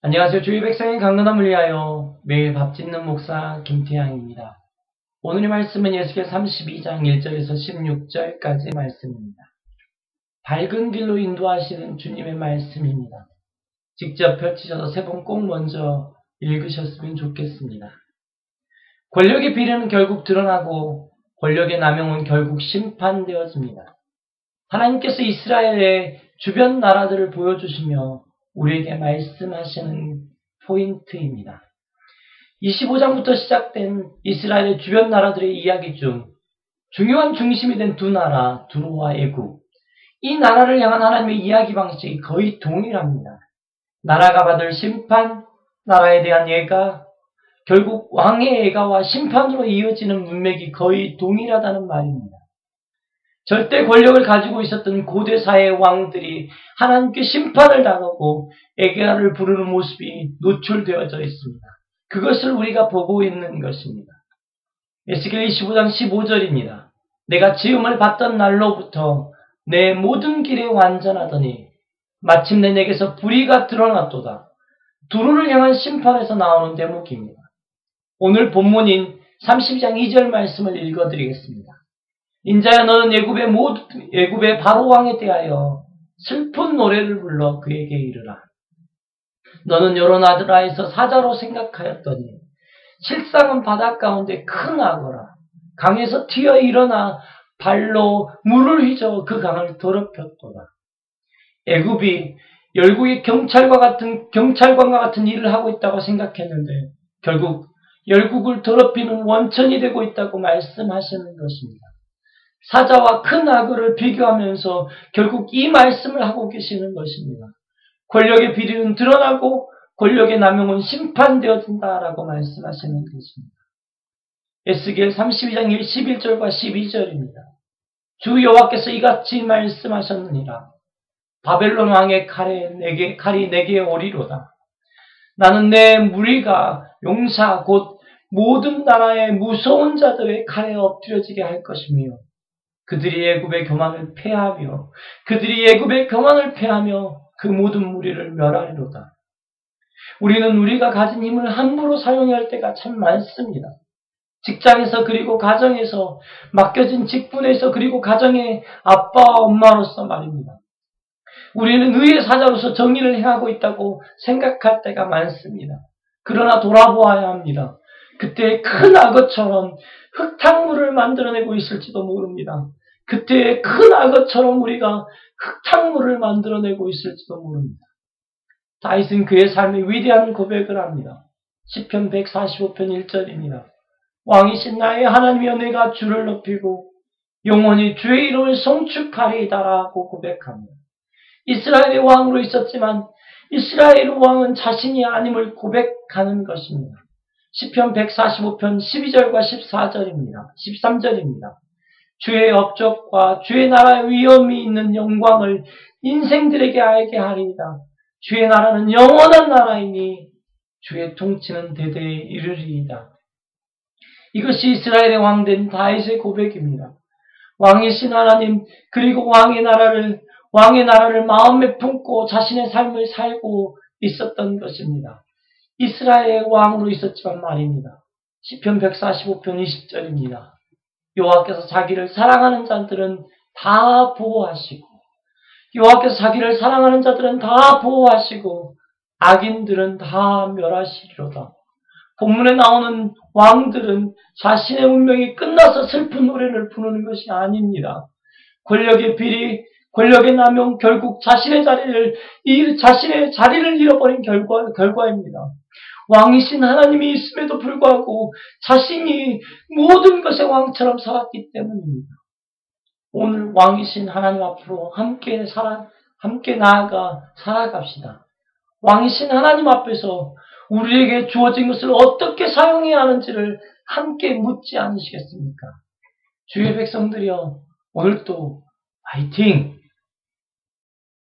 안녕하세요. 주의 백성의 강건함을 위하여 매일 밥 짓는 목사 김태양입니다. 오늘의 말씀은 에스겔 32장 1절에서 16절까지의 말씀입니다. 밝은 길로 인도하시는 주님의 말씀입니다. 직접 펼치셔서 세 번 꼭 먼저 읽으셨으면 좋겠습니다. 권력의 비리는 결국 드러나고 권력의 남용은 결국 심판되어집니다. 하나님께서 이스라엘의 주변 나라들을 보여주시며 우리에게 말씀하시는 포인트입니다. 25장부터 시작된 이스라엘의 주변 나라들의 이야기 중 중요한 중심이 된 두 나라, 두로와 애굽. 이 나라를 향한 하나님의 이야기 방식이 거의 동일합니다. 나라가 받을 심판, 나라에 대한 예가, 결국 왕의 예가와 심판으로 이어지는 문맥이 거의 동일하다는 말입니다. 절대 권력을 가지고 있었던 고대 사회의 왕들이 하나님께 심판을 당하고 에게아를 부르는 모습이 노출되어져 있습니다. 그것을 우리가 보고 있는 것입니다. 에스겔 25장 15절입니다. 내가 지음을 받던 날로부터 내 모든 길에 완전하더니 마침내 내게서 불의가 드러났도다. 두루를 향한 심판에서 나오는 대목입니다. 오늘 본문인 32장 2절 말씀을 읽어드리겠습니다. 인자야 너는 애굽의 바로 왕에 대하여 슬픈 노래를 불러 그에게 이르라. 너는 여러 나라에서 사자로 생각하였더니 실상은 바다 가운데 큰 악어라. 강에서 튀어 일어나 발로 물을 휘저 그 강을 더럽혔도다. 애굽이 열국의 경찰관과 같은 일을 하고 있다고 생각했는데 결국 열국을 더럽히는 원천이 되고 있다고 말씀하시는 것입니다. 사자와 큰 악어를 비교하면서 결국 이 말씀을 하고 계시는 것입니다. 권력의 비리는 드러나고 권력의 남용은 심판되어진다라고 말씀하시는 것입니다. 에스겔 32장 11절과 12절입니다. 주 여호와께서 이같이 말씀하셨느니라. 바벨론 왕의 칼이 내게 오리로다. 나는 내 무리가 용사 곧 모든 나라의 무서운 자들의 칼에 엎드려지게 할 것이며 그들이 애굽의 교만을 패하며 그 모든 무리를 멸하리로다. 우리가 가진 힘을 함부로 사용할 때가 참 많습니다. 직장에서 그리고 가정에서 맡겨진 직분에서 그리고 가정의 아빠와 엄마로서 말입니다. 우리는 의의 사자로서 정의를 행하고 있다고 생각할 때가 많습니다. 그러나 돌아보아야 합니다. 그때 큰 악어처럼 흙탕물을 만들어내고 있을지도 모릅니다. 그때 큰 악어처럼 우리가 흙탕물을 만들어내고 있을지도 모릅니다. 다윗은 그의 삶의 위대한 고백을 합니다. 시편 145편 1절입니다. 왕이신 나의 하나님이여 내가 주를 높이고 영원히 주의 이름을 송축하리이다라고 고백합니다. 이스라엘의 왕으로 있었지만 이스라엘 왕은 자신이 아님을 고백하는 것입니다. 시편 145편 12절과 13절입니다. 주의 업적과 주의 나라의 위엄이 있는 영광을 인생들에게 알게 하리이다. 주의 나라는 영원한 나라이니 주의 통치는 대대에 이르리이다. 이것이 이스라엘의 왕된 다윗의 고백입니다. 왕이신 하나님 그리고 왕의 나라를 마음에 품고 자신의 삶을 살고 있었던 것입니다. 이스라엘의 왕으로 있었지만 말입니다. 시편 145편 20절입니다. 여호와께서 자기를 사랑하는 자들은 다 보호하시고 악인들은 다 멸하시리로다. 본문에 나오는 왕들은 자신의 운명이 끝나서 슬픈 노래를 부르는 것이 아닙니다. 권력의 비리, 권력의 남용, 결국 자신의 자리를 잃어버린 결과입니다. 왕이신 하나님이 있음에도 불구하고 자신이 모든 것의 왕처럼 살았기 때문입니다. 오늘 왕이신 하나님 앞으로 함께 나아가 살아갑시다. 왕이신 하나님 앞에서 우리에게 주어진 것을 어떻게 사용해야 하는지를 함께 묻지 않으시겠습니까? 주의 백성들이여 오늘도 화이팅!